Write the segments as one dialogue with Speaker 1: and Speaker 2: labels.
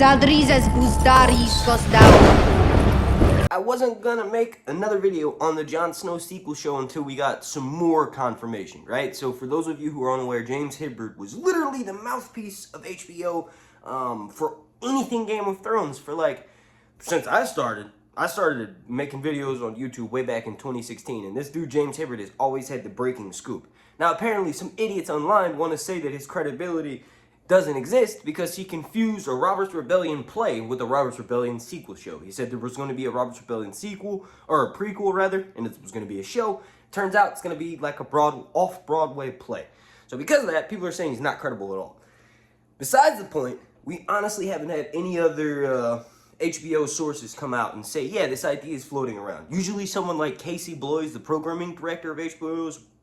Speaker 1: I wasn't gonna make another video on the Jon Snow sequel show until we got some more confirmation, right? So for those of you who are unaware, James Hibberd was literally the mouthpiece of HBO for anything Game of Thrones for like, since I started making videos on YouTube way back in 2016, and this dude James Hibberd has always had the breaking scoop. Now apparently some idiots online want to say that his credibility doesn't exist because he confused a Robert's Rebellion play with a Robert's Rebellion sequel show. He said there was going to be a Robert's Rebellion sequel, or a prequel rather, and it was going to be a show. Turns out it's going to be like a off-Broadway play. So because of that, people are saying he's not credible at all. Besides the point, we honestly haven't had any other HBO sources come out and say, yeah, this idea is floating around. Usually someone like Casey Bloys, the programming director of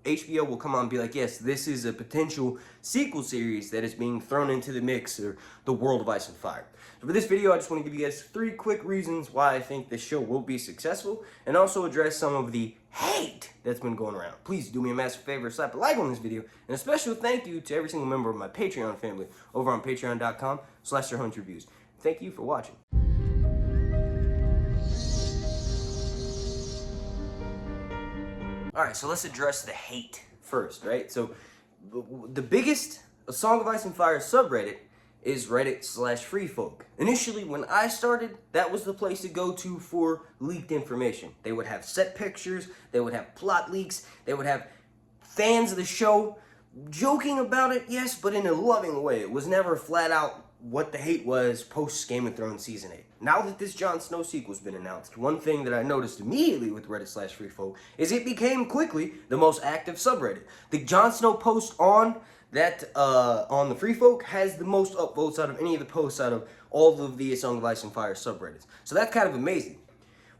Speaker 1: HBO will come on and be like, yes, this is a potential sequel series that is being thrown into the mix, or the world of Ice and Fire. So for this video, I just want to give you guys 3 quick reasons why I think this show will be successful, and also address some of the hate that's been going around. Please do me a massive favor, slap a like on this video, and a special thank you to every single member of my Patreon family over on patreon.com/SirHuntReviews. Thank you for watching. Alright, so let's address the hate first, right? So, the biggest A Song of Ice and Fire subreddit is Reddit/FreeFolk. Initially, when I started, that was the place to go to for leaked information. They would have set pictures, they would have plot leaks, they would have fans of the show joking about it, yes, but in a loving way. It was never flat out what the hate was post Game of Thrones Season 8. Now that this Jon Snow sequel's been announced, one thing that I noticed immediately with Reddit/FreeFolk is it became quickly the most active subreddit. The Jon Snow post on that on the FreeFolk has the most upvotes out of any of the posts out of all of the A Song of Ice and Fire subreddits. So that's kind of amazing.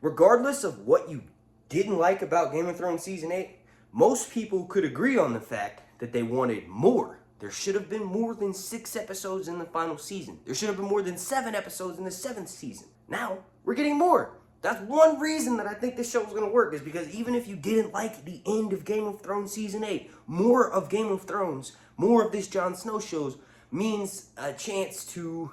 Speaker 1: Regardless of what you didn't like about Game of Thrones Season 8, most people could agree on the fact that they wanted more. There should have been more than 6 episodes in the final season. There should have been more than 7 episodes in the 7th season. Now, we're getting more. That's one reason that I think this show is going to work, is because even if you didn't like the end of Game of Thrones Season 8, more of Game of Thrones, more of this Jon Snow shows means a chance to,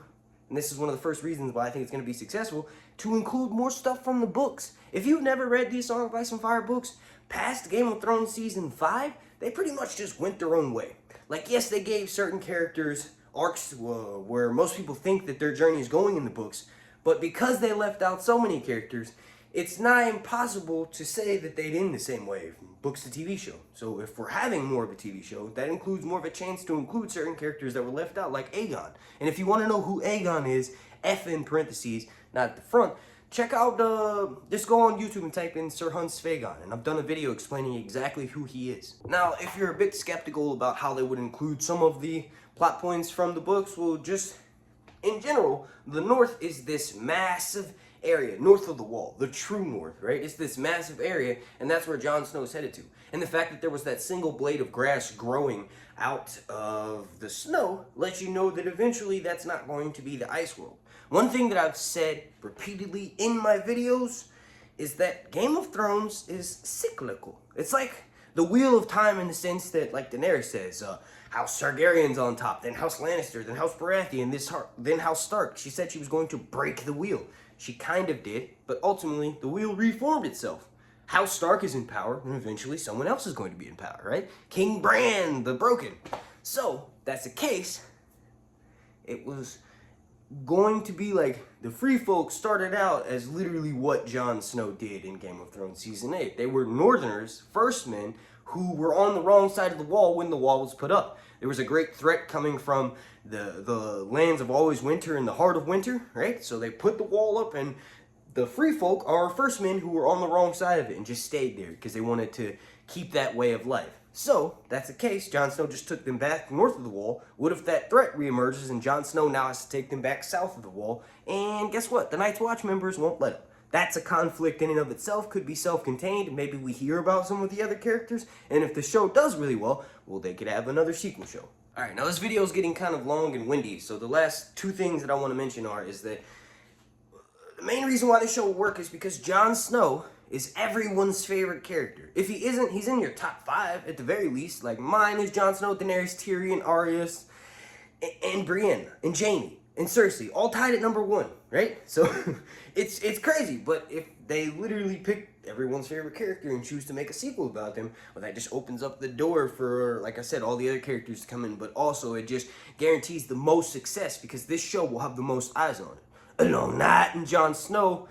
Speaker 1: and this is one of the first reasons why I think it's going to be successful, to include more stuff from the books. If you've never read these Song of Ice and Fire books, past Game of Thrones Season 5, they pretty much just went their own way. Like, yes, they gave certain characters arcs where most people think that their journey is going in the books, but because they left out so many characters, it's nigh impossible to say that they'd end the same way from books to TV show. So if we're having more of a TV show, that includes more of a chance to include certain characters that were left out, like Aegon. And if you want to know who Aegon is, F in parentheses, not at the front, check out, just go on YouTube and type in Sir Hunt's Aegon, and I've done a video explaining exactly who he is. Now, if you're a bit skeptical about how they would include some of the plot points from the books, well, just in general, the North is this massive area, north of the Wall, the true North, right? It's this massive area, and that's where Jon Snow is headed to. And the fact that there was that single blade of grass growing out of the snow lets you know that eventually that's not going to be the ice world. One thing that I've said repeatedly in my videos is that Game of Thrones is cyclical. It's like the Wheel of Time in the sense that, like Daenerys says, House Targaryen's on top, then House Lannister, then House Baratheon, then House Stark. She said she was going to break the wheel. She kind of did, but ultimately the wheel reformed itself. House Stark is in power, and eventually someone else is going to be in power, right? King Breanne, the Broken. So, that's the case. It was going to be like the Free Folk started out as literally what Jon Snow did in Game of Thrones Season 8. They were Northerners, first men, who were on the wrong side of the wall when the wall was put up. There was a great threat coming from the lands of always winter and the heart of winter, right? So they put the wall up, and the Free Folk are first men who were on the wrong side of it and just stayed there because they wanted to keep that way of life. So, that's the case. Jon Snow just took them back north of the wall. What if that threat reemerges and Jon Snow now has to take them back south of the wall? And guess what? The Night's Watch members won't let him. That's a conflict in and of itself, could be self-contained. Maybe we hear about some of the other characters, and if the show does really well, they could have another sequel show. Alright, now this video is getting kind of long and windy, so the last 2 things that I want to mention is that the main reason why this show will work is because Jon Snow is everyone's favorite character. If he isn't, he's in your top 5 at the very least. Like, mine is Jon Snow, Daenerys, Tyrion, Arya, and Breanne, and Jaime. and CERSEI, all tied at number 1, right? So it's crazy, but if they literally pick everyone's favorite character and choose to make a sequel about them, well, that just opens up the door for, like I said, all the other characters to come in, but also it just guarantees the most success because this show will have the most eyes on it. Along that, and Jon Snow,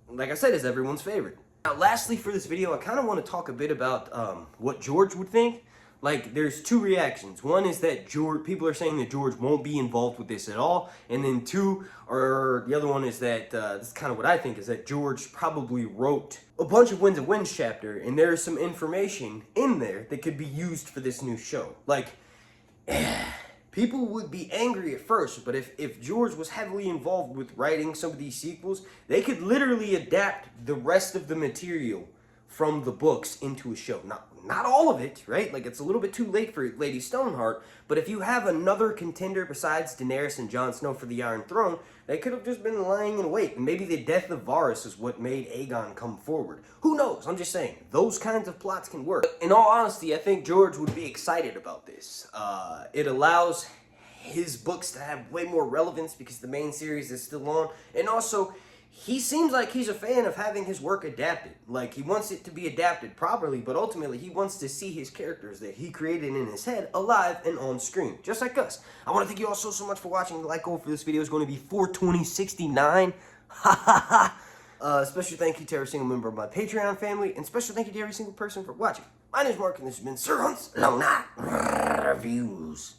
Speaker 1: like I said, is everyone's favorite. Now, lastly for this video, I kind of want to talk a bit about what George would think. Like, there's 2 reactions. One is that people are saying that George won't be involved with this at all. And then 2, or the other one is that, this is kind of what I think, is that George probably wrote a bunch of Winds of Winds chapter, and there is some information in there that could be used for this new show. Like, people would be angry at first, but if George was heavily involved with writing some of these sequels, they could literally adapt the rest of the material from the books into a show. Not all of it, right? Like, it's a little bit too late for Lady Stoneheart, but if you have another contender besides Daenerys and Jon Snow for the Iron Throne, they could have just been lying in wait, and maybe the death of Varys is what made Aegon come forward. Who knows? I'm just saying, those kinds of plots can work. In all honesty, I think George would be excited about this. It allows his books to have way more relevance because the main series is still on, and also, he seems like he's a fan of having his work adapted. Like, he wants it to be adapted properly, but ultimately he wants to see his characters that he created in his head alive and on screen, just like us. I want to thank you all so much for watching. The like goal for this video is going to be 42069. Ha ha ha. Special thank you to every single member of my Patreon family, and special thank you to every single person for watching. My name is Mark, and this has been Sir Hunt's Long Night Reviews.